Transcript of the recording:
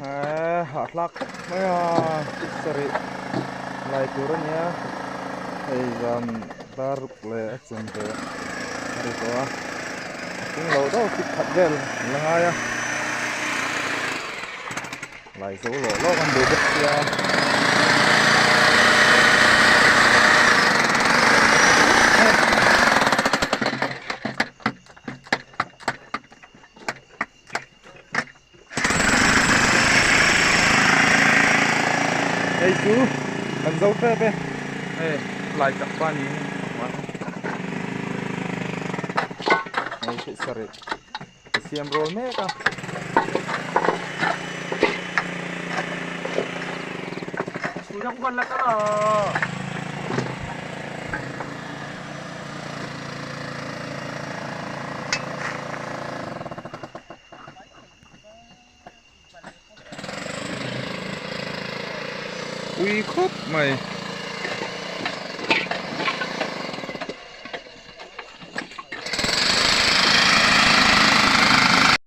Hatlak maya sorry lai turanya jam daruk le action ke hari tua tung lo do kit khatbel langaya lai số lo kan do ya hey chú ăn dâu phê phê hey lại chặt qua ní hey chị sorry xem roll mẹ cả chú không còn là cái nào ui khóc mày